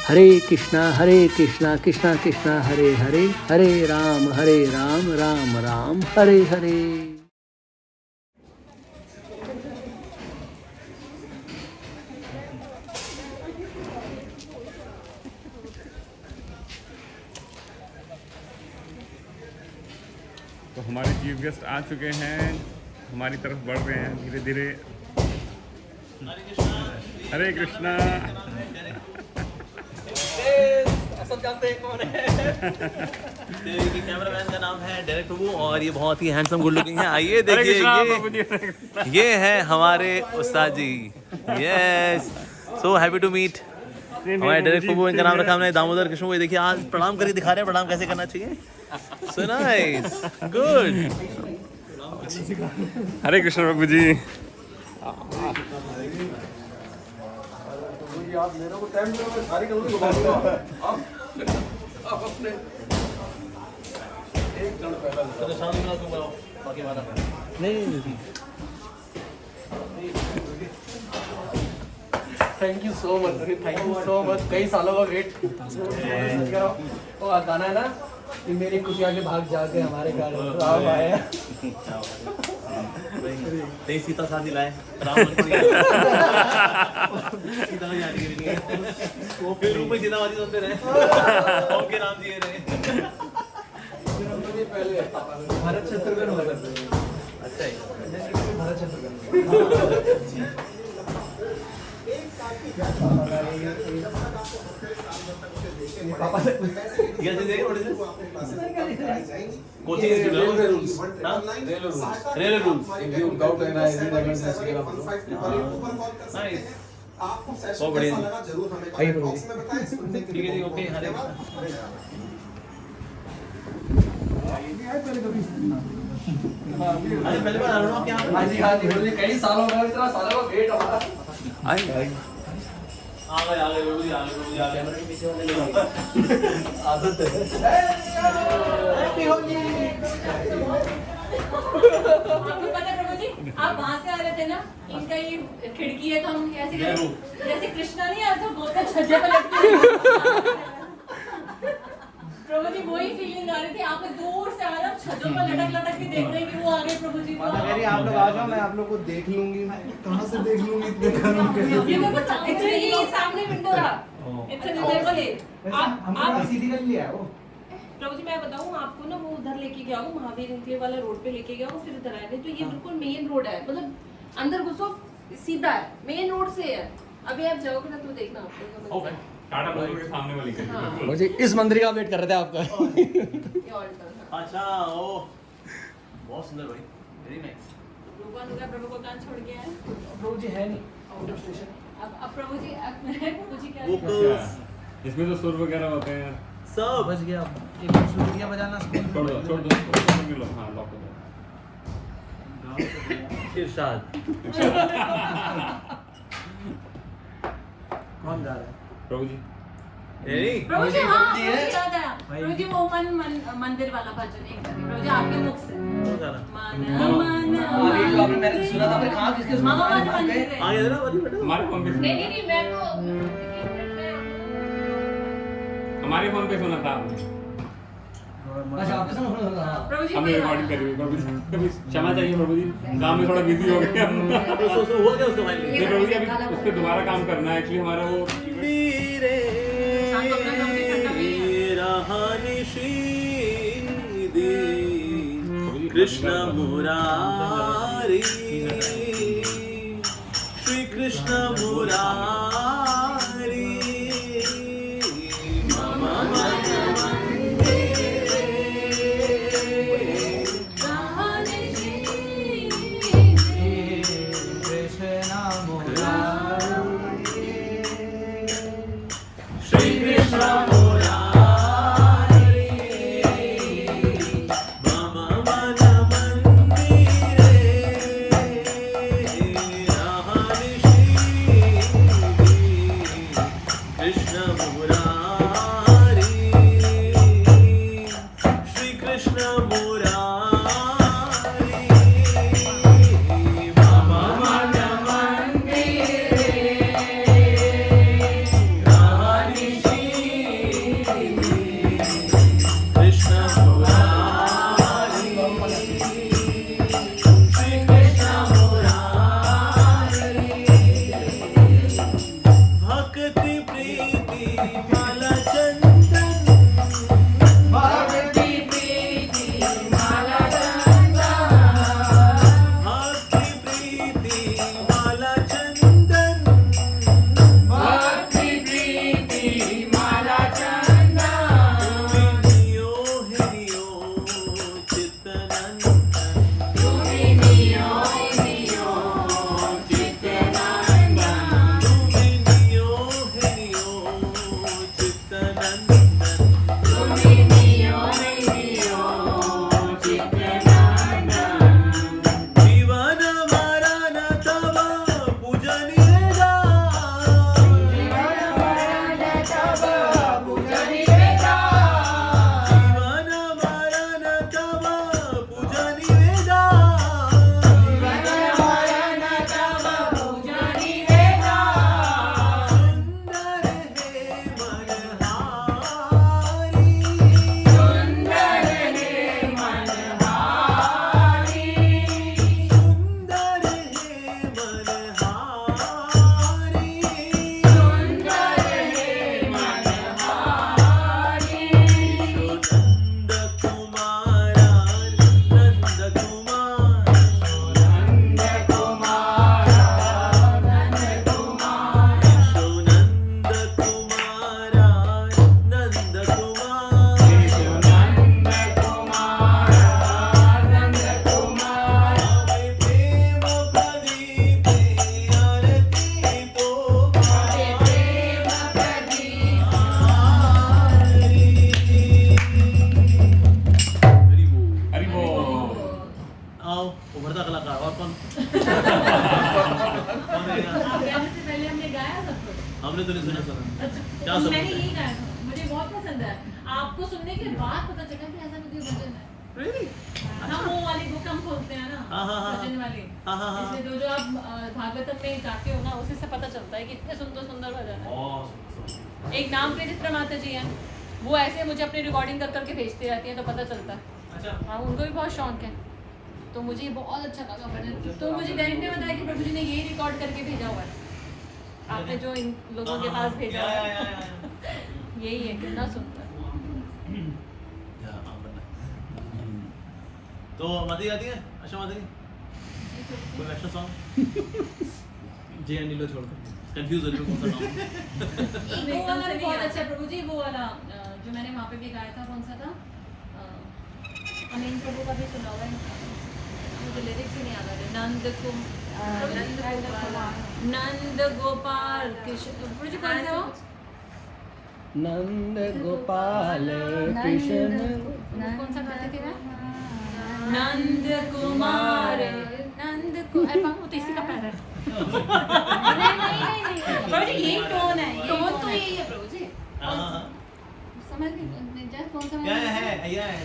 हरे कृष्णा कृष्णा कृष्णा हरे हरे, हरे राम राम राम हरे हरे। तो हमारे chief guest आ चुके हैं, हमारी तरफ बढ़ रहे हैं धीरे धीरे। हरे कृष्णा। सब जानते हैं कौन है। कैमरामैन का नाम है डायरेक्ट प्रभु और ये बहुत ही हैंडसम गुड लुकिंग है। आइए देखिए ये है हमारे उस्ताद जी। Yes, so happy to meet हमारे डायरेक्ट प्रभु। इनका नाम रखा हमने दामोदर कृष्ण। को देखिए आज प्रणाम करके दिखा रहे हैं प्रणाम कैसे करना चाहिए। So nice, good. Hare Krishna प्रभु जी। आप मेरे को टाइम दो, मैं सारी करूँगी घुमा दूँगा। आप अपने एक जन पहला बाकी वाला नहीं। थैंक यू सो मच, कई सालों का वेट करो। वो गाना है ना कि मेरी कुटिया के भाग जाके हमारे घर राम आए। नहीं सीता साथी लाए राम सीता नहीं आने के लिए वो फिर ऊपर सीतावादी सुनते रहे ओके राम जी रहे। पहले भरत शत्रुघ्न हुआ करते थे। अच्छा है भरत शत्रुघ्न। पापा से ये देख कोचिंग रेलवे रूल्स डाउट है ना आपको बहुत सेशन बढ़िया कैसा लगा जरूर हमें कमेंट बॉक्स में बताएं। सुनने के ठीक है लिए जी, ओके, हरे अरे पहले बार आ रहा हूँ क्या हाँ जी कई सालों का, इतना सालों का वेट हमारा। आ गए प्रभु जी आ गए कैमरे के पीछे वाले लोग आदत है। हैप्पी होली। आपको पता है प्रभु जी, आप वहाँ से आ रहे थे ना, इनका ये खिड़की है तो हम ऐसे जैसे कृष्णा नहीं आता बहुत का छज्जे पे लगती है। प्रभु जी वही फीलिंग आ रही थी, आप दूर से आ रहे हो छज्जों पर लटक के देख रहे हैं कि वो आगे प्रभु जी को। आप लोग आ जाओ, मैं आप लोग को देख लूंगी। कहाँ से देख लूंगी इतने घरों के? ये मेरे को एक्चुअली ये सामने विंडो रहा, इतने लेवल है। आप सीधी कर लिया है वो। प्रभु जी मैं बताऊं आपको ना, वो उधर लेके गया हूँ महावीर इंक्लेव वाला रोड पे लेके गया हूँ, फिर उधर आए थे। तो ये बिल्कुल मेन रोड है, मतलब अंदर घुसो सीधा है, मेन रोड से है। अभी आप जाओगे ना तो देखना आपको टाटा मोटर के सामने वाली गली। मुझे इस मंदिर का वेट कर रहे थे आपका। ये ऑल्टर था। अच्छा ओ बहुत सुंदर भाई, वेरी नाइस। भगवान का प्रभु को कहाँ छोड़ के आए? प्रभु जी है नहीं, आउट ऑफ स्टेशन। अब प्रभु जी प्रभु जी क्या वो इसमें तो सुर वगैरह होते हैं। सब बच गया। एक सूर्य बजाना छोड़ दो। हाँ लॉक हो गया। इरशाद कौन गा रहा है? प्रभु जी नहीं प्रभु जी हाँ प्रभु जी प्रभु है। जी याद आया। प्रभु जी वो मंदिर वाला भजन एक करें प्रभु जी आपके मुख से। कौन गाना अभी जो आपने मैंने सुना था, आपने कहा किसके सुना था? हाँ, आप गए? आ गया ना बड़ी बेटा हमारे फोन पे नहीं मैं तो हमारे फोन पे सुना था आपने। अच्छा आपके साथ हो रहा था। प्रभु जी हमने रिकॉर्डिंग करी हुई प्रभु जी। कभी क्षमा चाहिए प्रभु जी, काम में थोड़ा बिजी हो गए हम। तो हुआ क्या उसका भाई नहीं प्रभु जी, अभी उस पे दोबारा काम करना है एक्चुअली। हमारा वो वीरे कृष्ण मुरारी श्री कृष्ण मुरारी श्री कृष्ण Krishna प्रीति माला चंदन भक्ति प्रीति माला चंदन भक्ति प्रीति माला चंदन भक्ति प्रीति माला चंदन हिरियो हिरियो चित्तनंदन तुमिनियो हिरियो चित्तनंदन हिरियो हिरियो चित्तनंदन तुमिनियो हिरियो चित्तनंदन जीवन मरण तब पूजनीयता जीवन मरण तब पूजनीयता जीवन मरण तब पूजनीयता जीवन मरण तब पूजनीयता सुंदर है मनहारी सुंदर है मनहारी सुंदर है मनहारी सुंदर है मनहारी नंद कुमार नंद कुमार नंद कुमार नंद कुमार नंद कुमार नंद कुमार नंद कुमार नंद कुमार प्रेम प्रदीप आरती तो प्रेम प्रदीप हरि बोल आओ उभरता कलाकार और कौन आप गाने से पहले हमने गाया सब कुछ। हमने तो नहीं सुना सुना क्या मैंने सुना यही गाया था, मुझे बहुत पसंद है। आपको सुनने के बाद पता चला कि ऐसा कोई भजन है। Really? हम वो वाली बुक हम खोलते हैं ना, हाँ, हाँ, हाँ। भजन वाली। हाँ, हाँ, हाँ। इसलिए जो आप भागवतम में जाते हो ना, उसी से पता चलता है कि इतने सुंदर सुंदर भजन है। एक नाम प्रेरित माता जी हैं, वो ऐसे मुझे अपनी रिकॉर्डिंग कर करके भेजती रहती हैं, तो पता चलता है। अच्छा हाँ, उनको भी बहुत शौक है, तो मुझे ये बहुत अच्छा लगा भजन। तो मुझे दैनिक ने बताया कि प्रभु जी ने ये रिकॉर्ड करके भेजा हुआ है, आपने जो इन लोगों के पास भेजा हुआ है, यही है। कितना सुंदर। तो माता आती है अच्छा माता कोई एक्स्ट्रा सॉन्ग जय अनिलो छोड़कर कंफ्यूज हो रही हूँ कौन सा सॉन्ग वो वाला भी बहुत अच्छा है प्रभु जी, वो वाला जो मैंने वहाँ पे भी गाया था, कौन सा था? अमीन प्रभु का भी सुना हुआ है, मुझे लिरिक्स ही नहीं आ रहे। नंद गोपाल कृष्ण, प्रभु जी कौन सा वो? नंद गोपाल कृष्ण कौन सा गाते थे ना? नंद कुमार नंद को, अरे बाबू तो इसी का पैर है। नहीं प्रभु जी यही टोन है, टोन तो यही है प्रभु जी। समझ नहीं जैस कौन सा क्या है या है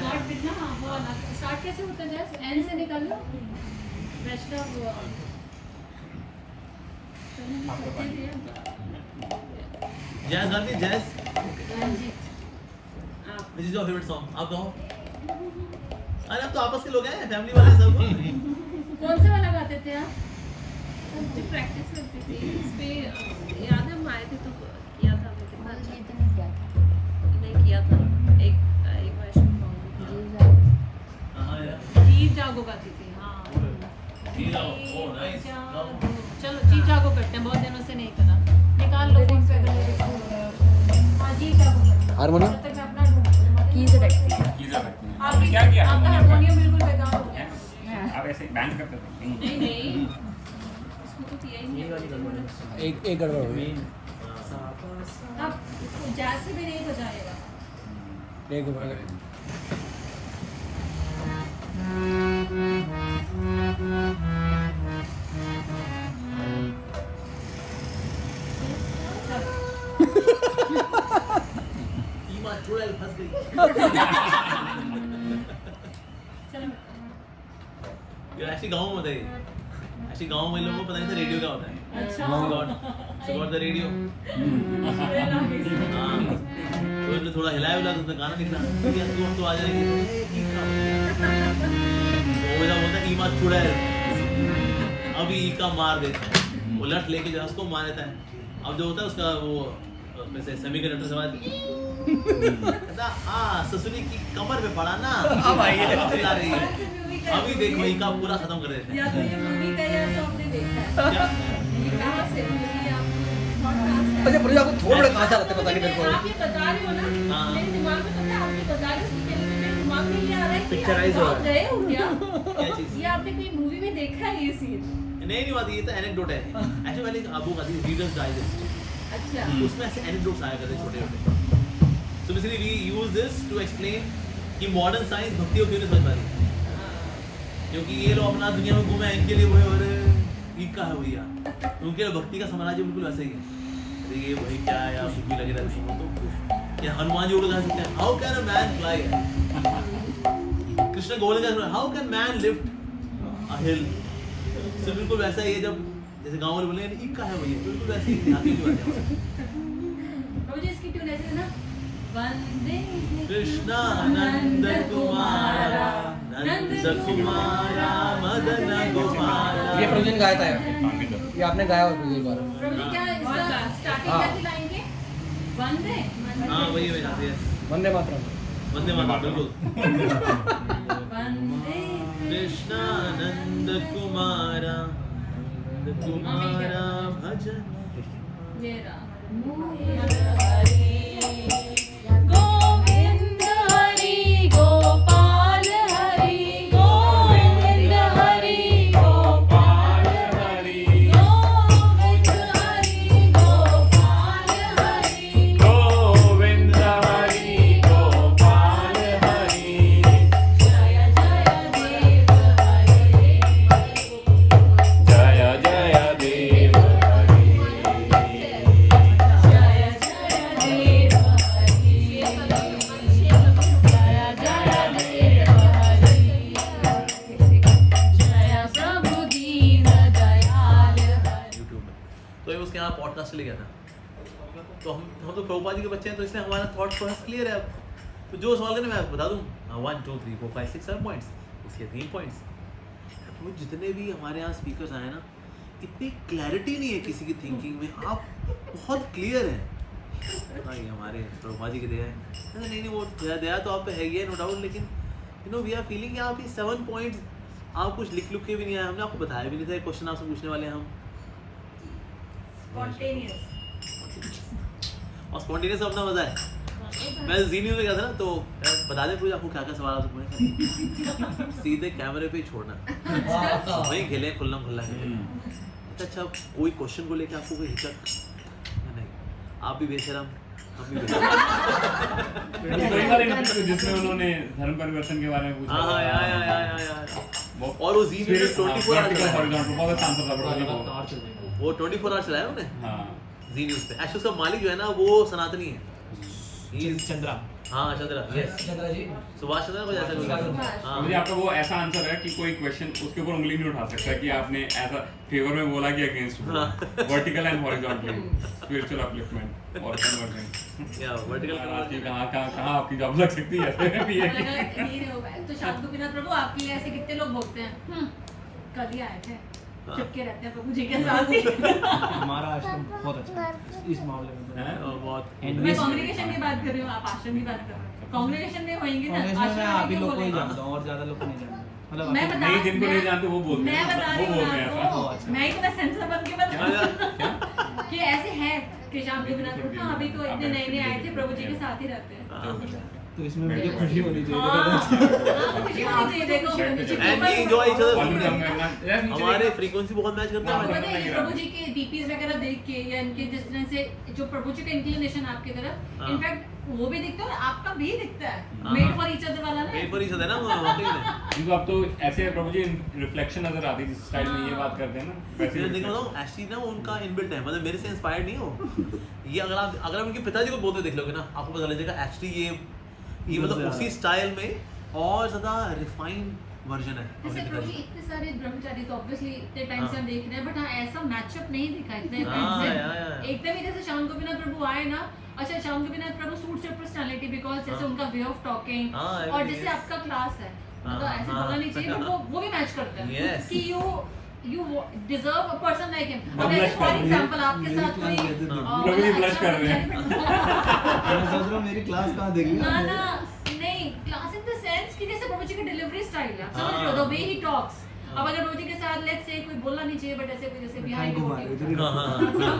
गॉड कितना वो वाला स्टार्ट कैसे होता है जैस एन से निकाल लो वैष्णव वो जैस गाती जैस रंजीत आप this is your favourite song आप गाओ अरे हम तो आपस के लोग हैं फैमिली वाले सब कौन से वाला गाते थे आप? जो प्रैक्टिस करती थी इस पे याद है हम आए थे तो किया था हमने कितना अच्छा नहीं किया था एक वैष्णव सॉन्ग हां यार जीव जागो गाती थी। हाँ ठीक है ओ नाइस चलो जीव जागो करते हैं, बहुत दिनों से नहीं करा। निकाल लो फोन पे अगर lyrics हो। हाँ जीव जागो करते हैं। हारमोनियम? तब तक मैं अपना ढूंढती हूँ। कीज रखती है कीज़र रखते हैं। आपकी क्या किया आपका हारमोनियम बिल्कुल बेकार हो गया। आप ऐसे बैंड करते थे नहीं नहीं उसको तो किया ही नहीं एक गड़बड़ हो गई आप जैज से भी नहीं बजाएगा। एक गड़बड़ ईमा चुड़ैल फंस गई चलो ये ऐसी गांव में होता है ऐसी गांव में लोगों को पता नहीं था रेडियो क्या होता है अच्छा so got the radio हाँ तो इसने थोड़ा हिलाया हुआ तो उसने गाना लिखना यार तू हम तो आ जाएगी वो मेरा बोलता है ईमा चुड़ैल अभी ई का मार देता है वो लट लेके जरा उसको मार देता है अब जो होता है उसका वो वैसे सेमीकंडक्टर से बात कहता हाँ ससुरी की कमर पे पड़ा ना अब आई है चिल्ला रही है अभी देखो इनका पूरा खत्म कर देते हैं या तो ये मूवी का या तो हमने देखा है क्या ये कहाँ से मूवी आप थॉट कहाँ से अच्छा प्रोजेक्ट आपको थोड़ा कहाँ से आते पता नहीं मेरे को आप ये बता रहे हो ना हाँ। मेरे दिमाग में तो मैं आपकी बता रही हूँ कि मेरे दिमाग में ये आ रहा है कि Picturize हो आप रहा गए हो क्या क्या चीज ये आपने कोई मूवी में देखा है ये सीन नहीं बात ये तो एनेक्डोट है एक्चुअली मैंने आपको कहा थी रीडर्स डाइजेस्ट अच्छा उसमें ऐसे एनेक्डोट्स आया करते छोटे छोटे so basically we use this to explain कि मॉडर्न साइंस भक्ति को क्यों नहीं समझ पा रही क्योंकि ये लोग अपना दुनिया में घूमे इनके लिए वही और ये का है भैया उनके लिए भक्ति का साम्राज्य बिल्कुल वैसे ही है अरे ये वही क्या है यार भी लगे रहते हैं तो क्या हनुमान जी उड़ सकते हैं how can a man fly Krishna Govind का हाउ कैन मैन लिफ्ट अ हिल सो बिल्कुल वैसा ही है जब जैसे गांव वाले बोले ये का है भैया बिल्कुल वैसे ही यहाँ की बात है मुझे इसकी ट्यून ऐसे है ना वंदे कृष्णा नंद कुमारा मदन गोपाला ये प्रोजेक्ट गाया था यार ये आपने गाया हुआ प्रोजेक्ट बार प्रभु जी क्या इसका स्टार्टिंग क्या थी लाइन के वंदे हाँ वही आती है वंदे मातरम वंदे मातरम बिल्कुल वंदे कृष्णानंद कुमारा भजन मेरा हरि गोविंद हरि गोपाल हरि गोविंद हरि गोपाल हरि गोविंद हरि गोपाल हरि गोविंद हरि गोपाल हरि जय जय देव हरे जय जय देव हरि जय जय देव हरि जय जय देव हरि जय प्रभु दीन दयाल हरि यूट्यूब में तो ये उसके यहाँ पॉडकास्ट ले गया था तो हम तो प्रभुपाद जी के बच्चे हैं तो इसलिए हमारा थॉट प्रोसेस क्लियर है अब तो जो सवाल करें मैं बता दूँ 1 2 3 4 5 6 7 पॉइंट्स इसके 3 पॉइंट्स तो जितने भी हमारे यहाँ स्पीकर्स आए ना इतनी क्लैरिटी नहीं है किसी की थिंकिंग में आप बहुत क्लियर हैं हाँ ये हमारे प्रभुपाद जी की दया है नहीं वो दया तो आप पे है ही है नो डाउट लेकिन you know we are feeling आप ये 7 पॉइंट्स आप कुछ लिख के भी नहीं आए हमने आपको बताया भी नहीं था क्वेश्चन आपसे पूछने वाले हैं हम स्पॉन्टेनियस और स्पॉन्टेनियस अपना मजा है मैं जी न्यूज़ में गया था ना तो बता दें पूछ आपको क्या क्या सवाल आपसे पूछे सीधे कैमरे पे ही छोड़ना वहीं खेले खुल्लम खुल्ला अच्छा कोई क्वेश्चन को लेके आपको कोई हिचक नहीं आप भी बेशरम हम भी बेशरम कई बार इंटरव्यू जिसमें उन्होंने धर्म परिवर्तन के बारे में पूछा हाँ यार और वो जी न्यूज़ 24 आवर्स बहुत अच्छा आंसर था प्रभु जी वो 24 आवर्स चलाया उन्होंने हाँ जी न्यूज़ पे एक्चुअली उसका मालिक जो है ना वो सनातनी है चंद्रा हाँ चंद्रा यस चंद्रा जी सुभाष चंद्रा को जैसा कुछ हाँ मुझे आपका वो ऐसा आंसर है कि कोई क्वेश्चन उसके ऊपर उंगली नहीं उठा सकता कि आपने ऐसा फेवर में बोला कि against vertical and horizontal spiritual upliftment और कन्वर्जन या वर्टिकल आपकी कहाँ आपकी जॉब लग सकती है ऐसे भी है तो शांत गोपीनाथ प्रभु आपके लिए ऐसे कितने लोग भोगते हैं कल ही आए थे चिपके रहते हैं प्रभु जी के साथ ही हमारा आश्रम बहुत अच्छा है इस मामले में है और बहुत मैं कांग्रेगेशन की बात कर रही हूँ आप आश्रम की बात कर रहे हो कांग्रेगेशन में होंगे ना कांग्रेस में मैं आप ही क्यों लोग को ही बोलेंगे? जानता हूँ और ज्यादा लोग को नहीं जानता मतलब मैं आप- बता नहीं जिनको नहीं जानते वो बोलते मैं हैं बता वो रही बोल हूँ रहे हैं आपको, ऐसा मैं इतना सेंसर बन के बता क्या कि ऐसे है कि शाम के बिना हाँ अभी तो इतने नए नए आए थे प्रभु जी के साथ ही रहते हैं तो इसमें मुझे खुशी होनी चाहिए हाँ, खुशी होनी चाहिए देखो And we enjoy each other. Volume कम करना हमारे फ्रीक्वेंसी बहुत मैच करता आपको है पता है ये प्रभु जी के डीपीज वगैरह देख के या इनके जिस तरह से जो प्रभु जी का इंक्लिनेशन आपकी तरफ हाँ। इनफैक्ट वो भी दिखता है और आपका भी दिखता है हाँ। मेड फॉर ईच अदर वाला ना मेड फॉर ईच अदर ना वाकई में क्योंकि अब तो ऐसे प्रभु जी रिफ्लेक्शन नजर आती है जिस स्टाइल में ये बात करते हैं ना वैसे मैं ही देखो बताऊं एक्चुअली ना उनका इनबिल्ट है मतलब मेरे से इंस्पायर्ड नहीं हो ये अगर आप उनके पिताजी को बोलते देख लोगे ना आपको पता लगेगा एक्चुअली ये मतलब उसी स्टाइल में और ज्यादा रिफाइंड वर्जन है जैसे अपने प्रभु जी पिताजी इतने सारे ब्रह्मचारी तो ऑब्वियसली इतने टाइम से हाँ। हम देख रहे हैं बट हाँ ऐसा मैचअप नहीं दिखा इतने हाँ, टाइम से या। एकदम ही जैसे शाम गोपीनाथ प्रभु आए ना अच्छा शाम गोपीनाथ प्रभु सूट से पर्सनालिटी बिकॉज जैसे हाँ। उनका वे ऑफ टॉकिंग हाँ, और everything जैसे is- आपका क्लास है मतलब हाँ, ऐसे हाँ। बोलना नहीं चाहिए बट वो भी मैच करता है Yes. कि you you deserve a person like him. अब जैसे for example आपके साथ कोई प्रभु जी blush कर रहे हैं। मैं सोच रहा हूँ मेरी क्लास कहाँ देगी ना नहीं क्लास इन द सेंस कि जैसे प्रभु जी का डिलीवरी स्टाइल है, समझ रहे हो, द वे ही टॉक्स। अब अगर प्रभु जी के साथ लेट्स से कोई बोलना नहीं चाहिए, बट ऐसे कोई जैसे बिहाइंड हम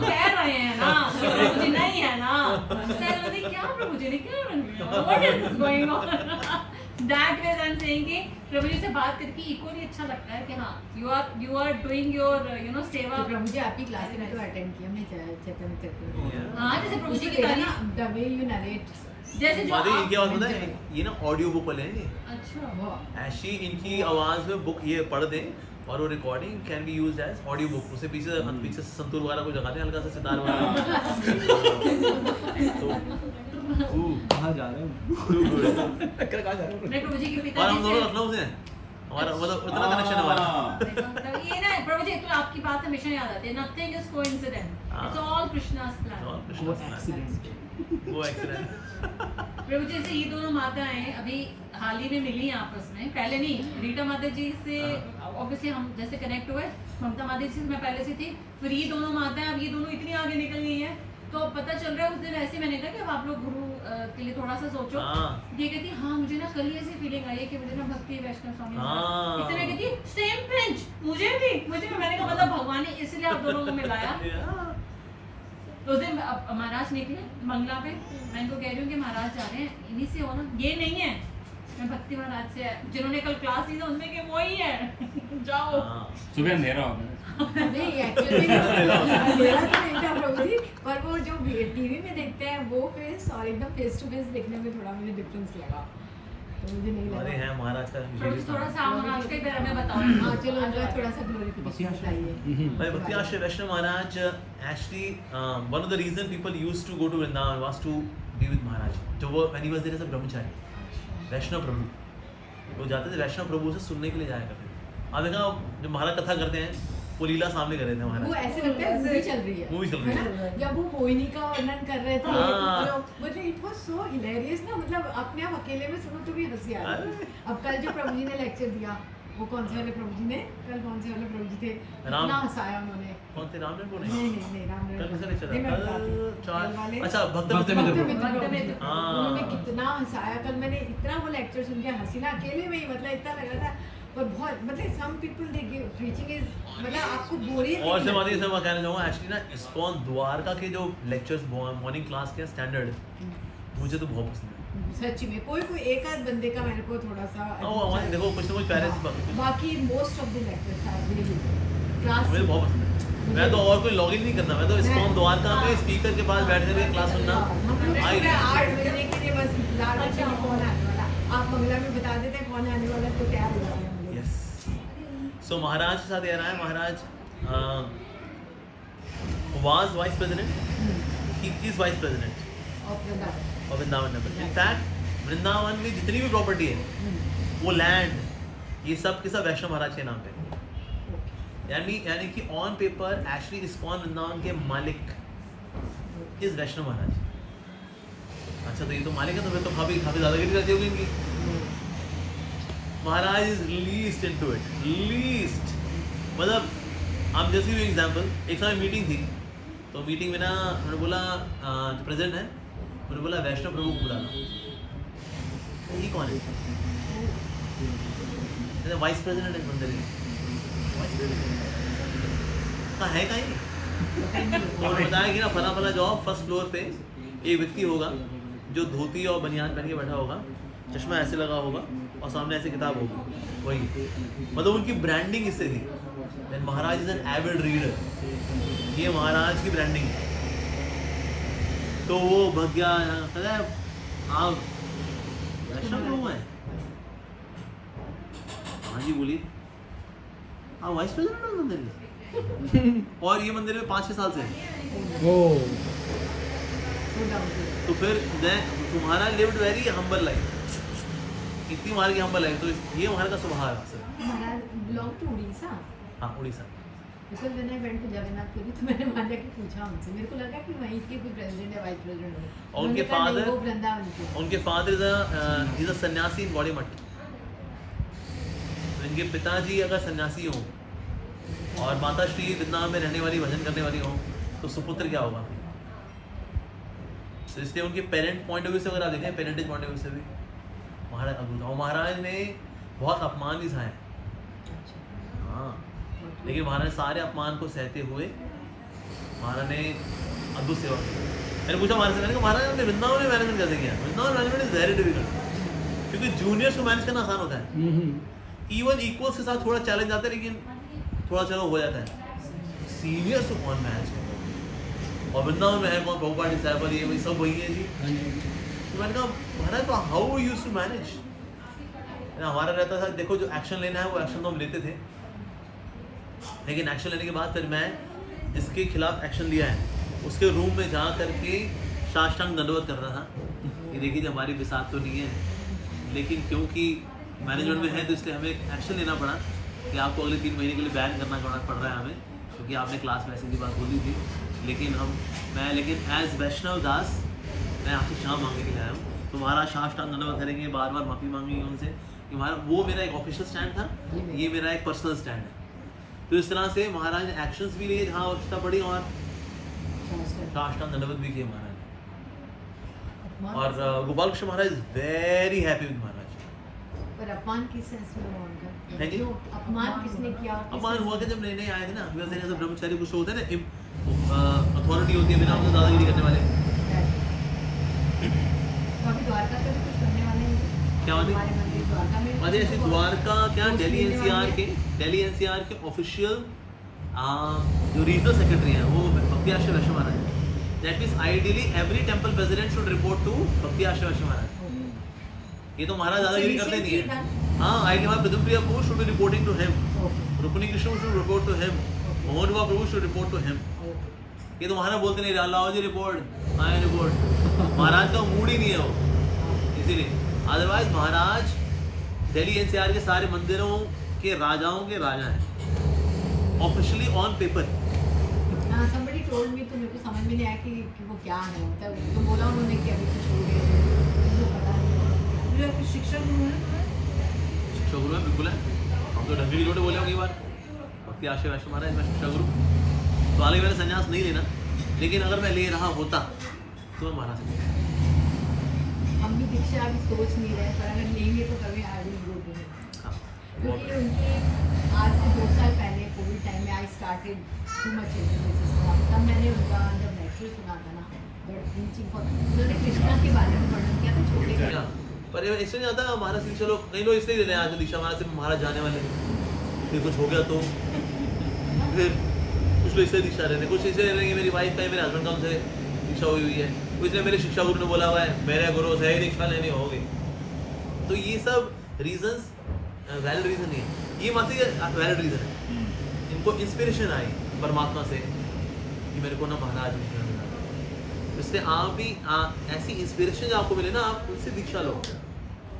कह रहे हैं ना, प्रभु जी नहीं है ना, क्या प्रभु जी ने क्या what is this going on, that way I am saying कि प्रभु जी से बात करके इक्वली अच्छा लगता है कि हाँ you are doing your you know seva. तो प्रभु जी आपकी क्लास में तो अटेंड किया हमने चैतन्य हाँ जैसे प्रभु जी की तारीफ, द वे यू नरेट, जैसे जो माधवी इनकी आवाज पता है, ये ना ऑडियो बुक वाले हैं ये, अच्छा ऐसी इनकी आवाज में बुक ये पढ़ दें और वो recording can be used as audio book. उसे पीछे से संतूर वगैरह को जगाते हैं, हल्का सा सितार वगैरह। कहाँ जा रहे हो? मैं प्रभु जी के और पिता हम जी दोनों से लखनऊ से हैं, हमारा मतलब उतना कनेक्शन है हमारा। ये ना प्रभु जी तो आपकी बात हमेशा याद आती है, nothing is coincident, it's all Krishna's plan. वो एक्सीडेंट। प्रभु जी से ये दोनों माताएं अभी हाल ही में मिली हैं आपस में, पहले नहीं। रीटा माता जी से ऑब्वियसली हम जैसे कनेक्ट हुए, ममता माता जी से मैं पहले से थी, फिर ये दोनों माताएं अब ये दोनों इतनी आगे निकल गई हैं, तो पता चल रहा है उस दिन ऐसे मैंने कहा कि अब आप लोग गुरु के लिए थोड़ा सा सोचो। ये कहती हाँ मुझे ना कल ही ऐसी फीलिंग आई है कि मुझे ना भक्ति वैष्णव स्वामी इतने कहती सेम पिंच मुझे भी मैंने कहा मतलब भगवान ने इसलिए आप दोनों को मिलाया। तो उस दिन महाराज निकले मंगला पे, मैं इनको कह रही हूँ कि महाराज जा रहे हैं, इन्हीं से हो ना, ये नहीं है, मैं भक्ति महाराज से जिन्होंने कल क्लास ली थी उनमें के वो ही है, जाओ। सुबह अंधेरा हो गया। नहीं एक्चुअली मेरा तो नहीं था प्रभु जी, पर वो जो टीवी में देखते हैं वो फेस और एकदम फेस टू फेस देखने में थोड़ा मुझे डिफरेंस लगा, तो मुझे नहीं हमारे लगा। हैं महाराज का प्रभु थोड़ा सा महाराज के बारे में बताओ। हाँ चलो उनका थोड़ा सा ग्लोरिफिकेशन बताइए। भाई भक्ति आश्रय वैष्णव महाराज actually one of the reason people used to go to Vrindavan was to be with Maharaj. जो वो when he was there as a brahmachari, वैष्णव प्रभु, वो जाते थे वैष्णव प्रभु से सुनने के लिए जाया करते थे। आप देखा जब महाराज कथा करते हैं वो लीला सामने कर रहे थे महाराज, वो ऐसे लगता है मूवी चल रही है, मूवी चल रही है ना? जब वो मोहिनी का वर्णन कर रहे थे, हाँ। मतलब इट वाज सो हिलेरियस ना, मतलब अपने आप अकेले में सुनो तो भी हंसी आ रही है। अब कल जो प्रभु जी ने लेक्चर दिया, वो कौन से वाले प्रभु जी ने, कल कौन से वाले प्रभु जी थे, राम। इतना हंसाया उन्होंने। कौन थे रामचंद्र को नहीं राम कल किसने लेक्चर नहीं, मैं दिया? बताती हूँ। कल चार कल वाले अच्छा भक्त भक्त मित्र मित्र प्रभु। भक्त मित्र प्रभु। हाँ। उन्होंने कितना हंसाया, कल मैंने इतना वो लेक्चर सुन के हंसी ना अकेले में ही, मतलब इतना लग रहा था। और बहुत मतलब some people they give preaching is मतलब आपको बोरियत और से मानी से मैं कहना चाहूँगा एक्चुअली ना इस्कॉन द्वारका के जो लेक्चर्स मॉर्निंग क्लास के स्टैंडर्ड मुझे तो बहुत पसंद है। सच में कोई एक आध बंदे का मेरे को थोड़ा सा वो हमारे देखो कुछ ना कुछ पेरेंट्स बाकी most of the lectures are really class मुझे बहुत पसंद है। मैं तो और कोई लॉगिन नहीं करता, मैं तो इस्कॉन द्वारका में स्पीकर के पास बैठ कर क्लास सुनना। हम लोग 8 बजे के लिए बस इंतजार करते हैं कौन आने वाला, आप मंगला में बता देते हैं कौन आने वाला तो तैयार हो जाते हैं हम लोग। यस सो महाराज के साथ ये रहा है, महाराज was vice president, he is vice president और और वृंदावन नगर। इनफैक्ट वृंदावन में जितनी भी प्रॉपर्टी है वो लैंड ये सब के सब वैष्णव महाराज के नाम पे, यानी कि on paper actually ISKCON Vrindavan के मालिक इज वैष्णव महाराज। अच्छा तो ये तो मालिक है, तो फिर तो काफी ज़्यादा गिरी रहती होगी इनकी। महाराज is least into it, least मतलब आप जैसे भी एग्जांपल, एक समय मीटिंग थी तो मीटिंग में ना उन्होंने बोला जो प्रेसिडेंट है उन्होंने बोला वैष्णव प्रभु को बुलाना। ये कौन है? वाइस प्रेसिडेंट है मंदिर का, है कहीं और बताया कि ना फला फला जॉब फर्स्ट फ्लोर पे एक व्यक्ति होगा जो धोती और बनियान पहन के बैठा होगा, चश्मा ऐसे लगा होगा और सामने ऐसे किताब होगी, वही मतलब उनकी ब्रांडिंग इससे थी। Then Maharaj is an avid reader, ये महाराज की ब्रांडिंग है। तो वो भग गया, कहता है आप वैष्णव लोग हैं? हाँ जी बोलिए। आप वाइस प्रेसिडेंट हो मंदिर में? और ये मंदिर में 5-6 साल से है। तो फिर तुम्हारा लिव्ड वेरी हम्बल लाइफ, इतनी मार की हम्बल लाइफ, तो ये हमारे का स्वभाव है अक्सर। Maharaj belong to Orissa. हाँ Orissa. Because when I went to Jagannathpuri तो मैंने वहाँ जाके पूछा उनसे, मेरे को लगा कि वहीं के कोई प्रेसिडेंट या वाइस प्रेसिडेंट हो। और उनके फादर वो वृंदावन के, उनके फादर इज अ सन्यासी इन गौड़ीमठ। तो इनके पिताजी अगर सन्यासी हो और माता श्री वृंदावन में रहने वाली, भजन करने वाली हो तो सुपुत्र क्या होगा? तो इसलिए उनके पेरेंट पॉइंट ऑफ व्यू से अगर आप देखें, पेरेंटेज पॉइंट ऑफ व्यू से भी महाराज अद्भुत। और महाराज ने बहुत अपमान भी सहे, हाँ, लेकिन महाराज ने सारे अपमान को सहते हुए महाराज ने अद्भुत सेवा की। मैंने पूछा महाराज से, मैंने कहा महाराज आपने वृंदावन में मैनेजमेंट कैसे किया? Vrindavan management is very difficult, क्योंकि जूनियर्स को मैनेज करना आसान होता है, इवन इक्वल्स के साथ थोड़ा चैलेंज आता है, लेकिन थोड़ा चलो हो जाता है। सीनियर्स को कौन मैनेज करता है? और वृंदावन में है कौन? प्रभुपाद डिसाइपल, ये वही सब वही है जी। तो मैंने कहा महाराज तो हाउ यूज टू मैनेज? हमारा रहता था देखो जो एक्शन लेना है वो एक्शन तो हम लेते थे, लेकिन एक्शन लेने के बाद फिर मैं जिसके खिलाफ एक्शन लिया है उसके रूम में जा करके साष्टांग दंडवत कर रहा था। ये देखिए हमारी बिसात तो नहीं है, लेकिन क्योंकि मैनेजमेंट में है तो इसलिए हमें एक्शन लेना पड़ा कि आपको अगले 3 महीने के लिए बैन करना पड़ रहा है हमें, क्योंकि आपने क्लास में ऐसी की बात बोली थी। लेकिन लेकिन एज वैष्णव दास मैं आपसे क्षमा मांगने के लिए आया हूँ। तो महाराज साष्टांग दंडवत करेंगे, बार बार माफ़ी मांगेंगे उनसे कि महाराज वो मेरा एक ऑफिशियल स्टैंड था, ये मेरा एक पर्सनल स्टैंड है। तो इस तरह से महाराज ने एक्शंस भी लिए जहाँ आवश्यकता पड़ी और साष्टांग दंडवत भी किए महाराज। और गोपाल कृष्ण महाराज इज वेरी हैप्पी विद महाराज। पर अपमान किस सेंस में हुआ उनका? है जी? अपमान किसने किया? अपमान हुआ कि जब नए नए आए थे ना, वैसे जैसे ब्रह्मचारी कुछ होते हैं ना, अथॉरिटी होती है बिना उनसे दादागिरी करने वाले। तो अभी द्वारका पे भी कुछ करने वाले हैं क्या बात है? हमारे मंदिर द्वारका में? अरे ऐसे द्वारका क्या, दिल्ली एनसीआर के ऑफिशियल जो रीजनल सेक्रेटरी हैं वो भक्ति आश्रम वैष्णव महाराज है। That means ideally every temple president should report to Bhakti Ashram Vaishnav महाराज। ये तो महाराज दादागिरी करते नहीं है। हाँ, आइडियली हमारा प्रद्युम्न प्रभु should be reporting to him, Rukmini Krishna should report to him, Mohan Baba प्रभु शुड रिपोर्ट टू हिम। ये तो महाराज बोलते नहीं, लाओ जी रिपोर्ट, आए रिपोर्ट। महाराज का मूड ही नहीं है वो, इसीलिए। अदरवाइज महाराज दिल्ली एनसीआर के सारे मंदिरों के राजाओं के राजा हैं, ऑफिशियली ऑन पेपर। हाँ, somebody told me, तो मेरे को समझ में नहीं आया कि वो क्या है। मतलब तो बोला उन्होंने कि अभी कुछ हो गया, मुझे पता नहीं। मुझे आपकी शिक्षा गुरु है? शिक्षा गुरु है, बिल्कुल है। हम तो ढंगी लोटे बोले होंगे बार, भक्ति आश्रम वैष्णव महाराज मैं शिक्षा गुरु। तो हालांकि मैंने संन्यास नहीं लेना, लेकिन अगर मैं ले रहा होता तो मैं महाराज से। हम भी दीक्षा अभी सोच नहीं रहे, पर अगर लेंगे तो कभी आई विल गो टू। क्योंकि उनके आज से 2 साल पहले कोविड टाइम में I started too much education, तब मैंने उनका जब लेक्चर सुना था ना, उन्होंने कृष्णा के बारे में वर्णन किया था छोटे से। पर इससे नहीं आता महाराज से, चलो कई लोग इसलिए ले रहे हैं आज दीक्षा महाराज से, महाराज जाने वाले फिर कुछ हो गया तो फिर कुछ लोग इसलिए दीक्षा लेने, कुछ इसलिए ले रहे हैं मेरी वाइफ का, मेरे हस्बैंड का उनसे दीक्षा हुई है, इसलिए मेरे शिक्षा गुरु ने बोला हुआ है मेरे गुरु से ही दीक्षा लेनी होगी। तो ये सब रीजंस वैलिड रीजन नहीं है, ये मात्र वैलिड रीजन है। इनको इंस्पिरेशन आई परमात्मा से कि मेरे को ना महाराज दीक्षा मिला, इसलिए आप भी ऐसी इंस्पिरेशन जो आपको मिले ना, आप उनसे दीक्षा लो।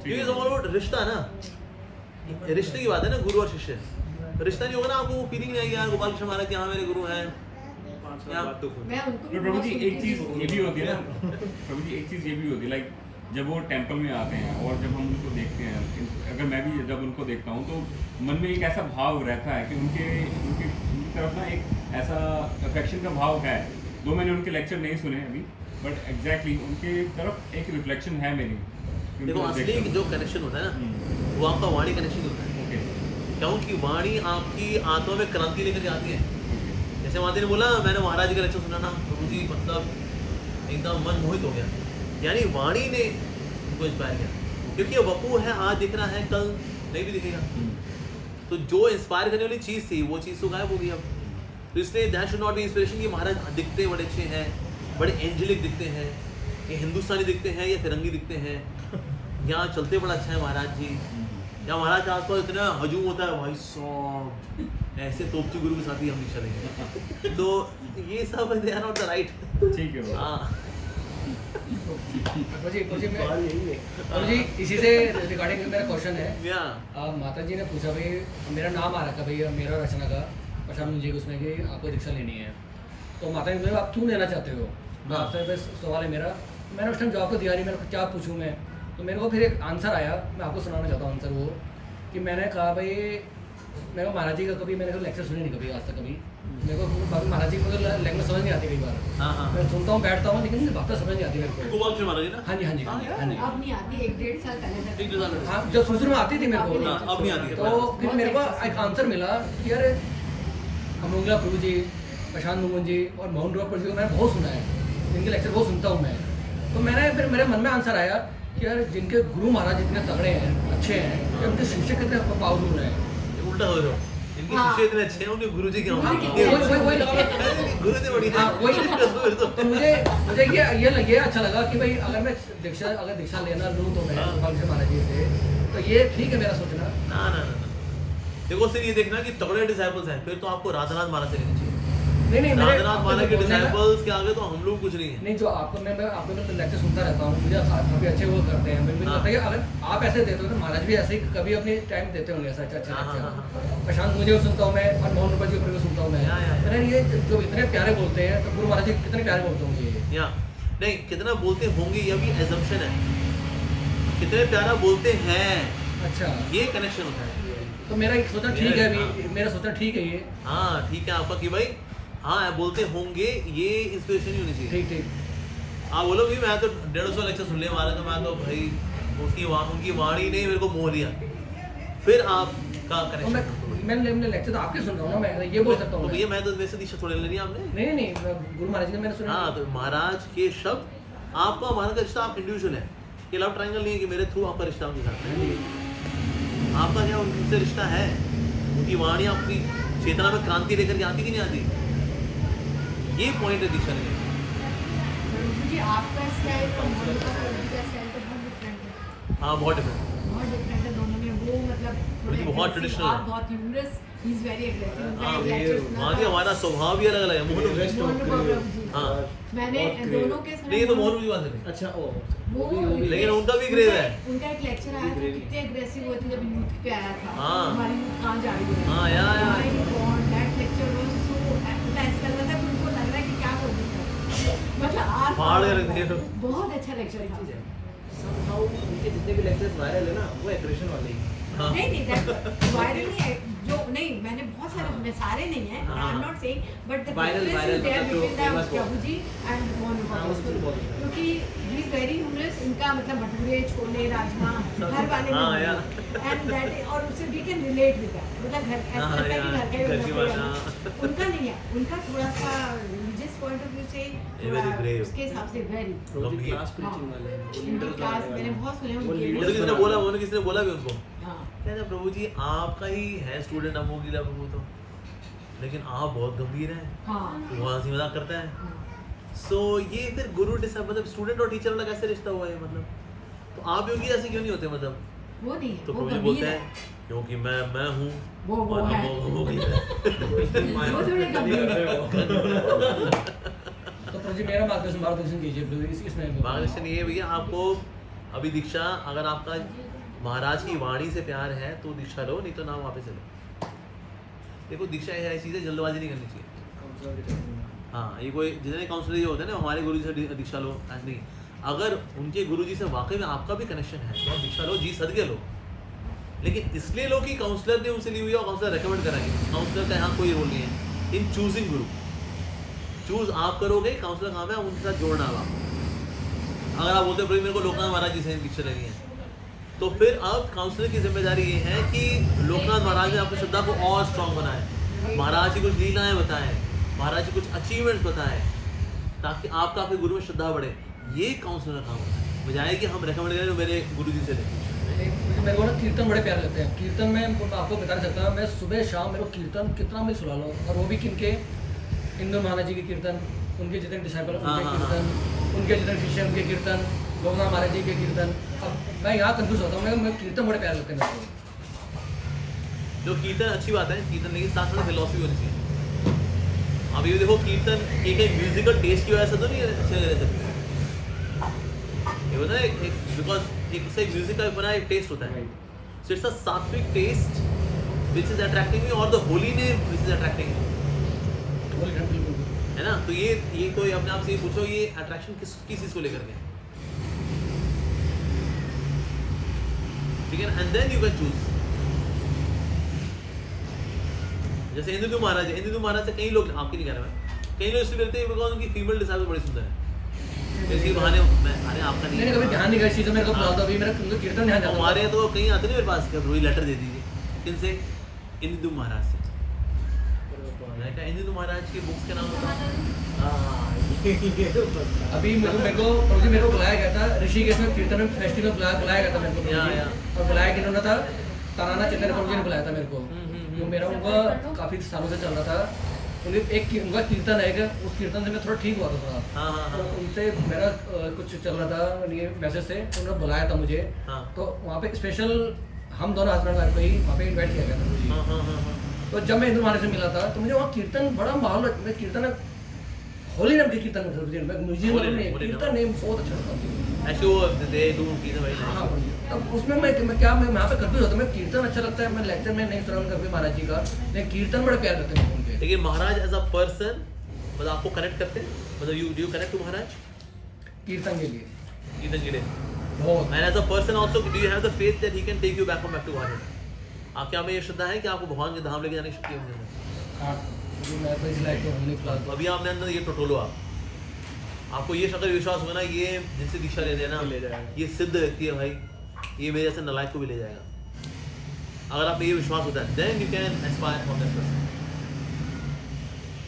क्योंकि सब रिश्ता है ना, रिश्ते की बात है ना, गुरु और शिष्य। रिश्ता नहीं होगा ना, आपको वो फीलिंग नहीं आएगी यार गोपाल कृष्ण महाराज यहाँ मेरे गुरु हैं। प्रभु जी एक चीज ये भी होती है ना, प्रभु जी एक चीज ये भी होती है, लाइक जब वो टेंपल में आते हैं और जब हम उनको देखते हैं, अगर मैं भी जब उनको देखता हूँ तो मन में एक ऐसा भाव रहता है कि उनकी तरफ ना एक ऐसा अफेक्शन का भाव है। दो मैंने उनके लेक्चर नहीं सुने अभी, बट एग्जैक्टली उनके तरफ एक रिफ्लेक्शन है मेरी। देखो असली जो कनेक्शन होता है ना, वो आपका वाणी कनेक्शन होता है। क्योंकि वाणी आपकी आत्मा में क्रांति लेकर आती है। जैसे माता ने बोला मैंने महाराज जी का लेक्चर सुना ना, प्रभु जी मतलब एकदम मन मोहित हो गया, यानी वाणी ने उनको इंस्पायर किया। क्योंकि ये वपू है, आज दिख रहा है कल नहीं भी दिखेगा, तो जो इंस्पायर करने वाली चीज़ थी वो चीज़ तो गायब हो गई अब। तो इसलिए that should not be inspiration कि महाराज दिखते बड़े अच्छे हैं, बड़े एंजेलिक दिखते हैं, ये हिंदुस्तानी दिखते हैं या फिरंगी दिखते हैं, यहाँ चलते बड़ा अच्छा है महाराज जी, या महाराज के आसपास इतना हजूम होता है भाई साहब, ऐसे तोपची गुरु के साथ ही हम दीक्षा लेंगे। तो ये सब they are not the right. ठीक है। हाँ जी इसी से रिगार्डिंग मेरा क्वेश्चन है, माता जी ने पूछा भाई मेरा नाम आ रखा भाई मेरा रचना का प्रसाद मुझे उसमें कि आपको दीक्षा लेनी है, तो माता जी ने आप क्यों लेना चाहते हो? मैं आपसे बस सवाल है मेरा, मैंने उस टाइम जवाब तो दिया नहीं, मेरे को क्या पूछूं मैं, तो मेरे को फिर एक आंसर आया, मैं आपको सुनाना चाहता हूँ आंसर वो, कि मैंने कहा भाई मेरे को महाराज जी का कभी मैंने लेक्चर सुने नहीं कभी आज तक कभी। मेरे को महाराज जी को लैंग्वेज समझ नहीं आती कई बार। मैं सुनता हूँ बैठता हूँ लेकिन बातें समझ नहीं आती मेरे को। गोपाल जी महाराज ना? हाँ जी हाँ जी हाँ जी। अब नहीं आती, 1-1.5 साल पहले तक। हाँ जब शुरू में आती थी मेरे को, अब नहीं आती है। तो फिर मेरे को एक आंसर मिला कि यार अमोंगला प्रभु जी, प्रशांत मुकुंद जी और मोहन ड्रॉपर जी को मैंने बहुत सुना है, इनके लेक्चर बहुत सुनता हूँ मैं। तो मैंने फिर मेरे मन में आंसर आया कि यार जिनके गुरु महाराज इतने तगड़े हैं, अच्छे हैं, या उनके शिष्य कितने पावरफुल हैं। उल्टा हो रहा है, इनके शिष्य इतने अच्छे हैं, उनके गुरुजी क्या हाँ, होंगे? गुरुजी बढ़िया है। वही तो मुझे ये लगे अच्छा लगा कि भाई अगर मैं दीक्षा लेना लूँ तो मैं महाराज जी से, तो ये ठीक है मेरा सोचना। ना ना ना देखो सिर्फ ये देखना कि तगड़े डिसाइपल्स हैं, फिर तो आपको राधानाथ महाराज से लेना चाहिए। नहीं राधानाथ महाराज के डिसाइपल्स के आगे तो हम लोग कुछ नहीं है। नहीं जो आपको मैं आपको तो लेक्चर सुनता रहता हूँ, मुझे काफी अच्छे वो करते हैं। मुझे लगता है कि अगर आप ऐसे देते हो तो महाराज भी ऐसे ही कभी अपनी टाइम देते होंगे ऐसा अच्छा। प्रशांत मुझे सुनता हूँ मैं, और मोहन रूपा जी को सुनता हूँ मैं। अरे ये जो इतने प्यारे बोलते हैं तो गुरु महाराज जी कितने प्यारे बोलते होंगे। नहीं कितना बोलते होंगे ये भी एजम्पशन है, कितने प्यारा बोलते हैं, अच्छा ये कनेक्शन होता है। तो मेरा एक सोचना ठीक है अभी, मेरा सोचना ठीक है ये। हाँ ठीक है आपका कि भाई हाँ बोलते होंगे, ये इंस्पिरेशन ही होनी चाहिए। ठीक ठीक। आप बोलो भी मैं तो 150 लेक्चर सुन लिया हमारा, तो मैं तो भाई उनकी वाणी ने मेरे को मोह लिया, फिर आपका कनेक्शन। मैं लेक्चर तो आपके सुन रहा हूँ ना, मैं ये बोल सकता हूँ। भैया मैं तो वैसे दीक्षा थोड़ी लेनी आपने। नहीं गुरु महाराज जी ने मैंने सुना। हाँ तो महाराज के शब्द आपका हमारा का रिश्ता, आप इंडिविजुअल है, ये लव ट्रायंगल नहीं है कि मेरे थ्रू आपका रिश्ता उनके साथ है। आपका क्या उनसे रिश्ता है, उनकी वाणी आपकी चेतना में क्रांति लेकर के आती कि नहीं आती, ये पॉइंट है दीक्षा ने। जी आपका स्टाइल और मोहन का स्टाइल तो बहुत डिफरेंट है। हाँ बहुत डिफरेंट है दोनों में। वो मतलब बहुत ट्रेडिशनल है, बहुत humorous, he is very aggressive. हाँ जी हमारा स्वभाव भी अलग अलग है। मोहन हाँ मैंने दोनों के सुने। नहीं तो मोहन की बात है। अच्छा ओ वो लेकिन उनका भी ग्रेव है। उनका एक लेक्चर आया था, कितने एग्रेसिव होते जब यूथ पे आया था। हाँ हमारी यूथ कहाँ जा रही है। हाँ यार दैट लेक्चर वाज सो ऐसा लग रहा था उनको लग रहा है कि क्या बोल रहे हैं, मतलब आप फाड़ के रख दिए। बहुत अच्छा लेक्चर था। somehow उनके जितने भी लेक्चर्स वायरल है ना वो एग्रेशन वाले ही। नहीं वायरल नहीं है जो, नहीं मैंने बहुत सारे सुने, सारे नहीं है, I am not saying, but the difference is there between the Prabhu ji and Mohan, क्योंकि ही इज वेरी ह्यूमरस। इनका मतलब भटूरे, छोले, राजमा घर वाले एंड दैट, और उससे we can relate with that, मतलब घर ऐसा लगता है कि घर का। उनका नहीं है, उनका थोड़ा सा रिलीजियस पॉइंट ऑफ व्यू से उसके हिसाब से वेरी क्लास प्रीचिंग वाले उनकी क्लास मैंने बहुत सुने उनके। किसने बोला भी उनको कहते प्रभु जी आपका ही है स्टूडेंट अमोगीला प्रभु तो, लेकिन आप बहुत गंभीर हैं। वो हंसी मजाक करता है। सो ये फिर गुरु मतलब स्टूडेंट और टीचर वाला कैसे रिश्ता हुआ है, मतलब तो आप भी उनकी जैसे क्यों नहीं होते, मतलब वो नहीं है, तो वो प्रभु जी गंभीर बोलते है हैं क्योंकि मैं हूँ वो है वो थोड़े गंभीर है। तो प्रभु जी मेरा मार्गदर्शन कीजिए प्लीज इसमें। मार्गदर्शन ये भैया आपको अभी दीक्षा, अगर आपका महाराज की वाणी से प्यार है तो दीक्षा लो, नहीं तो नाम वापस लो। देखो दीक्षा ऐसी चीज़ है, जल्दबाजी नहीं करनी चाहिए। हाँ ये कोई जितने काउंसलर ये होते हैं ना हमारे गुरु जी से दीक्षा लो, ऐसा नहीं। अगर उनके गुरु जी से वाकई में आपका भी कनेक्शन है तो आप दीक्षा लो, जी सदके लो, लेकिन इसलिए लो कि काउंसलर ने उनसे ली हुई है और काउंसलर रेकमेंड कराएंगे। काउंसलर का यहाँ कोई रोल नहीं है इन चूजिंग गुरु। चूज आप करोगे, काउंसलर काम है उनके साथ जोड़ना है आप। अगर आप बोलते मेरे को लोकनाथ महाराज जी से दीक्षा लेनी है, तो फिर अब काउंसलर की जिम्मेदारी ये है कि लोकनाथ महाराज ने अपनी श्रद्धा को और स्ट्रॉन्ग बनाए, महाराज की कुछ लीलाएं बताएं, महाराज की कुछ अचीवमेंट्स बताएं, ताकि आपका अपने गुरु में श्रद्धा बढ़े। ये काउंसलर का काम होता है, बजाय कि हम रेकमेंड करें मेरे गुरु जी से लें। मेरे को ना कीर्तन बड़े प्यारे लगते हैं। कीर्तन में आपको बता नहीं सकता, मैं सुबह शाम मेरे को कीर्तन कितना मैं सुना लो, और वो भी किनके, इंदु महाराज जी के कीर्तन, उनके जितने डिसाइपल उनके कीर्तन, उनके जितने शिष्य उनके कीर्तन, लोकनाथ महाराज जी के कीर्तन। अब मैं यहाँ कंफ्यूज होता हूँ, मैं कीर्तन बड़े प्यारे लगते हैं मेरे को। जो कीर्तन अच्छी बात है, कीर्तन लेकिन साथ साथ फिलॉसफी होनी चाहिए। अब ये देखो कीर्तन एक म्यूजिकल टेस्ट की वजह से तो नहीं अच्छे लग रहे, ये होता है एक बिकॉज एक म्यूजिक का बना एक टेस्ट होता है। सो it's a sattvic taste which is attracting me और the holy name which is attracting me, है ना। तो ये कोई अपने आप से पूछो ये अट्रैक्शन किस चीज़ को लेकर के, ठीक है ना। And then you can choose. जैसे इंद्रदूत महाराज है, इंद्रदूत महाराज से कई लोग, आपके नहीं कह रहा मैं, कई लोग इसलिए लेते हैं बिकॉज उनकी फीमेल डिसाइबल बड़ी सुंदर है। इसी बहाने मैं, अरे आपका नहीं, मैंने कभी ध्यान नहीं किया चीज़, मेरे को फिलहाल तो अभी मेरा कीर्तन ध्यान जाता हमारे तो कहीं आते नहीं मेरे पास, क्या रोज लेटर दे दीजिए, किनसे, इंद्रदूत महाराज से। मैंने कहा इंद्रदूत महाराज की बुक्स के नाम बताओ। अभी मेरे को प्रभु जी मेरे को बुलाया गया था ऋषिकेश में कीर्तन फेस्टिवल बुलाया गया था मेरे को प्रभु जी। और बुलाया किन्होंने था, तराना चंद्र प्रभु जी ने बुलाया था मेरे को, जो मेरा उनका काफ़ी सालों से चल रहा था। एक उनका कीर्तन है, उस कीर्तन से मैं थोड़ा ठीक हुआ था थोड़ा। तो उनसे मेरा कुछ चल रहा था ये मैसेज से, उन्होंने बुलाया था मुझे। तो वहाँ पे स्पेशल हम दोनों हस्बैंड वाइफ को ही वहाँ पे इन्वाइट किया गया था मुझे। तो जब मैं इंद्र महाराज से मिला था तो मुझे वहाँ कीर्तन बड़ा माहौल, मैं कीर्तन होली नाम के कीर्तन मुझे कीर्तन नेम बहुत अच्छा लगता हाँ। तब उसमें मैं क्या मैं वहाँ पे कंफ्यूज होता, मैं कीर्तन अच्छा लगता है, मैं लेक्चर में नहीं श्रवण करते महाराज जी का, लेकिन कीर्तन बड़े प्यार करते हैं उनके। लेकिन महाराज एज अ पर्सन मतलब आपको कनेक्ट करते हैं, मतलब यू कनेक्ट टू महाराज कीर्तन के लिए बहुत। And as a person also do you have the faith that he can take you back to God? आपके में ये श्रद्धा है कि आपको भगवान के धाम लेके जाने की शक्ति होगी? हाँ, मैं तो इस लायक हूँ नहीं फिलहाल। अभी आपने अंदर ये टोटोलो आपको ये अगर विश्वास होगा ना, ये जिनसे दीक्षा ले लेना ये सिद्ध व्यक्ति है भाई, ये मेरे जैसे नलायक को भी ले जाएगा। अगर आप ये विश्वास होता है then you can aspire for that person.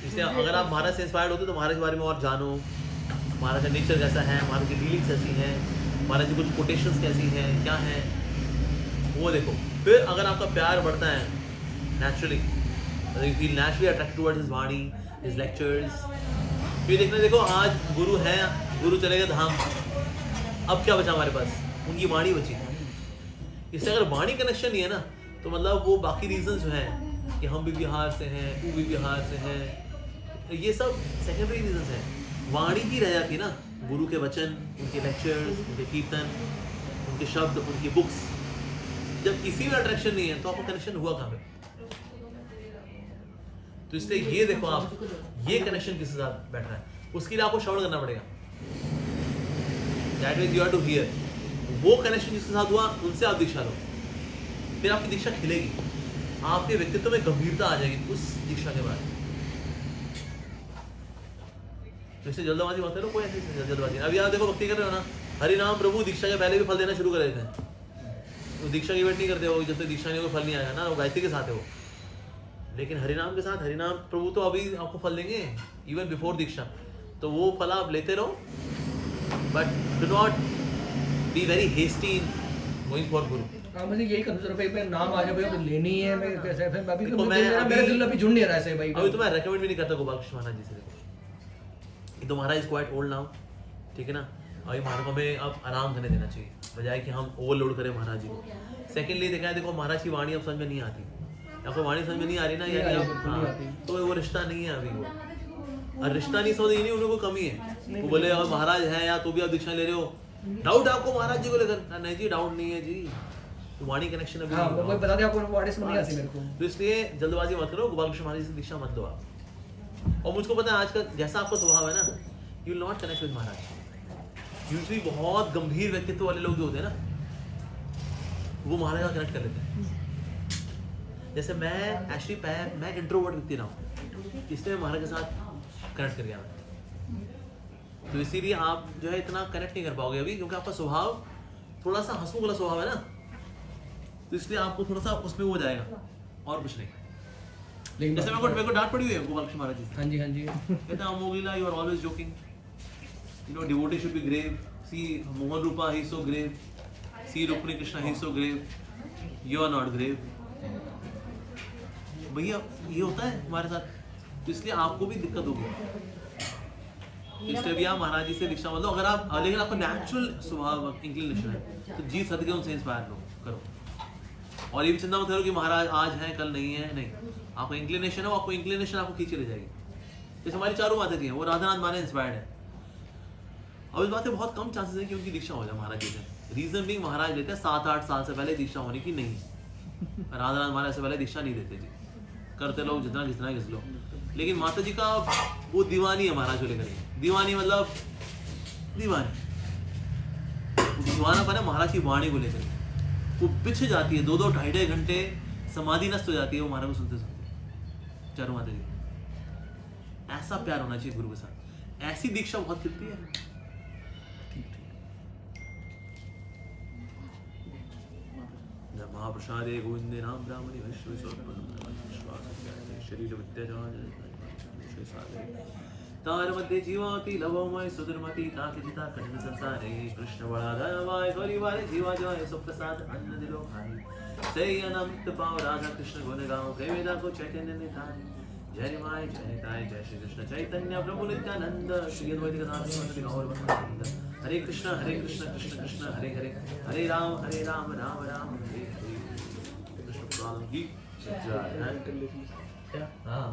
इसलिए अगर आप महाराज से इंस्पायर्ड होते तो महाराज के बारे में और जानो, महाराज का नेचर कैसा है, महाराज की डीलिंग्स कैसी हैं, महाराज की कुछ कोटेशंस कैसी हैं, क्या हैं वो देखो। फिर अगर आपका प्यार बढ़ता है naturally, you feel naturally attracted towards his vani, his lectures, फिर देखना देखो आज गुरु हैं, गुरु चले गए धाम, अब क्या बचा हमारे पास? उनकी वाणी बची। इससे अगर वाणी कनेक्शन नहीं है ना तो मतलब वो बाकी रीजंस जो हैं कि हम भी बिहार से हैं, तू भी बिहार से हैं, ये सब सेकेंडरी रीजंस हैं। वाणी की रह जाती ना, गुरु के वचन, उनके लेक्चर्स, उनके कीर्तन, उनके शब्द, उनकी बुक्स। जब इसी में अट्रैक्शन नहीं है तो आपको कनेक्शन हुआ कहाँ पे? तो इसलिए ये देखो आप ये कनेक्शन किसके साथ बैठ रहा है, उसके लिए आपको श्रवण करना पड़ेगा। That means you have to hear. वो कनेक्शन जिसके साथ हुआ उनसे आप दीक्षा लो, फिर आपकी दीक्षा खिलेगी, आपके व्यक्तित्व में गंभीरता आ जाएगी उस दीक्षा के बाद। तो इससे जल्दबाजी मत करो, कोई ऐसी जल्दबाजी। अभी आप देखो भक्ति कर रहे हो ना, हरि नाम प्रभु दीक्षा के पहले भी फल देना शुरू कर देते हैं। तो दीक्षा की वेट नहीं करते हो, जब तक दीक्षा नहीं हो फल नहीं आएगा ना, वो गायत्री के साथ है वो। लेकिन हरिनाम के साथ हरिनाम प्रभु तो अभी आपको फल देंगे इवन बिफोर दीक्षा, तो वो फल आप लेते रहो, but do not be very hasty in going for guru. हाँ मुझे यही कंफ्यूजन है भाई, नाम आ जाए भाई लेनी है, मैं कैसे फिर अभी देखो, मेरा दिल अभी जुड़ नहीं रहा है भाई। अभी तो मैं रेकमेंड भी नहीं करता गोपाल कृष्ण महाराज जी से। देखो ये तो महाराज इज क्वाइट ओल्ड नाउ, ठीक है ना, और महाराज को हमें अब आराम करने देना चाहिए बजाय कि हम ओवरलोड करें महाराज जी को। सेकेंडली देखा है, देखो महाराज की वाणी अब समझ में नहीं आती, आपको वाणी समझ में नहीं आ रही ना, यानी तो वो रिश्ता नहीं है अभी वो। और रिश्ता नहीं समझ नहीं, उनको कमी है। वो बोले अगर महाराज है या तो भी आप दीक्षा ले रहे हो, डाउट आपको महाराज जी को लेकर? नहीं जी डाउट नहीं है जी, तो वाणी कनेक्शन अभी कोई बता दे आपको वाणी समझ नहीं आती मेरे को। तो इसलिए जल्दबाजी मत करो, गोपाल कृष्ण महाराज जी से दीक्षा मत दो आप। और मुझको पता है आज का जैसा आपका स्वभाव है ना, you will not connect with Maharaj. Usually बहुत गंभीर व्यक्तित्व वाले लोग जो होते हैं ना, वो महाराज का कनेक्ट कर लेते हैं। जैसे मैं एक्चुअली मैं इंट्रोवर्ट व्यक्ति रहा हूँ, इसलिए महाराज के साथ कनेक्ट कर गया मैं। तो इसीलिए आप जो है इतना कनेक्ट नहीं कर पाओगे अभी, क्योंकि आपका स्वभाव थोड़ा सा हंसमुख वाला स्वभाव है ना, तो इसलिए आपको थोड़ा सा उसमें हो जाएगा और कुछ नहीं। लेकिन जैसे मेरे को डांट पड़ी हुई है गोपाल कृष्ण महाराज जी से। हाँ जी हाँ जी। कहते हैं अमोगिला you are always joking, you know devotee should be grave, see Mohan Rupa he so grave, see Rukmini Krishna he so grave, you are not grave. भैया ये होता है हमारे साथ, तो इसलिए आपको भी दिक्कत होगी। इसलिए भी आप महाराज जी से दीक्षा मतलब अगर आप, लेकिन आपका नेचुरल स्वभाव इंक्लिनेशन है तो जी सदके उनसे इंस्पायर करो। और ये भी चिंता मत करो कि महाराज आज हैं कल नहीं है, नहीं, आपका इंक्लिनेशन है, आपको इंक्लिनेशन आपको खींचे ले जाएगी। जैसे हमारी चारों माता जी हैं, वो राधानाथ माने इंस्पायर्ड है, और इस बात से बहुत कम चांसेस है कि उनकी दीक्षा हो जाए महाराज जी से। रीजन भी महाराज लेते हैं 7-8 साल से पहले दीक्षा होने की नहीं, राधानाथ महाराज से पहले दीक्षा नहीं देते जी, करते लोग जितना घिस लो। लेकिन माता जी का वो दीवानी है महाराज को लेकर, दीवानी मतलब दीवानापन है महाराज की वाणी को लेकर। वो बिछ जाती है, 2-2 ढाई घंटे समाधि नष्ट हो जाती है वो महाराज को सुनते सुनते। चारों माता जी। ऐसा प्यार होना चाहिए गुरु के साथ, ऐसी दीक्षा बहुत खिलती है। महाप्रसादे गोविंदे नाम ब्राह्मणे वैष्णवे शरीर विद्या तार मध्य जीवाति लवमय सुदर्मति ताकि जिता खंड संसारे कृष्ण बड़ाधरमय गौरी वाले जीवा जय सुप्रसाद अन्न दिलो भाई सही अनंत पाव राधा कृष्ण गुण गाओ प्रेमिदा को चैतन्य निधान जय माय जय निताय जय श्री कृष्ण चैतन्य प्रभु नित्यानंद श्री अद्वैत गदाधर गौर भक्तानंद हरे कृष्ण कृष्ण कृष्ण हरे हरे हरे राम राम राम हरे हरे। कृष्ण पुराण की जय। हाँ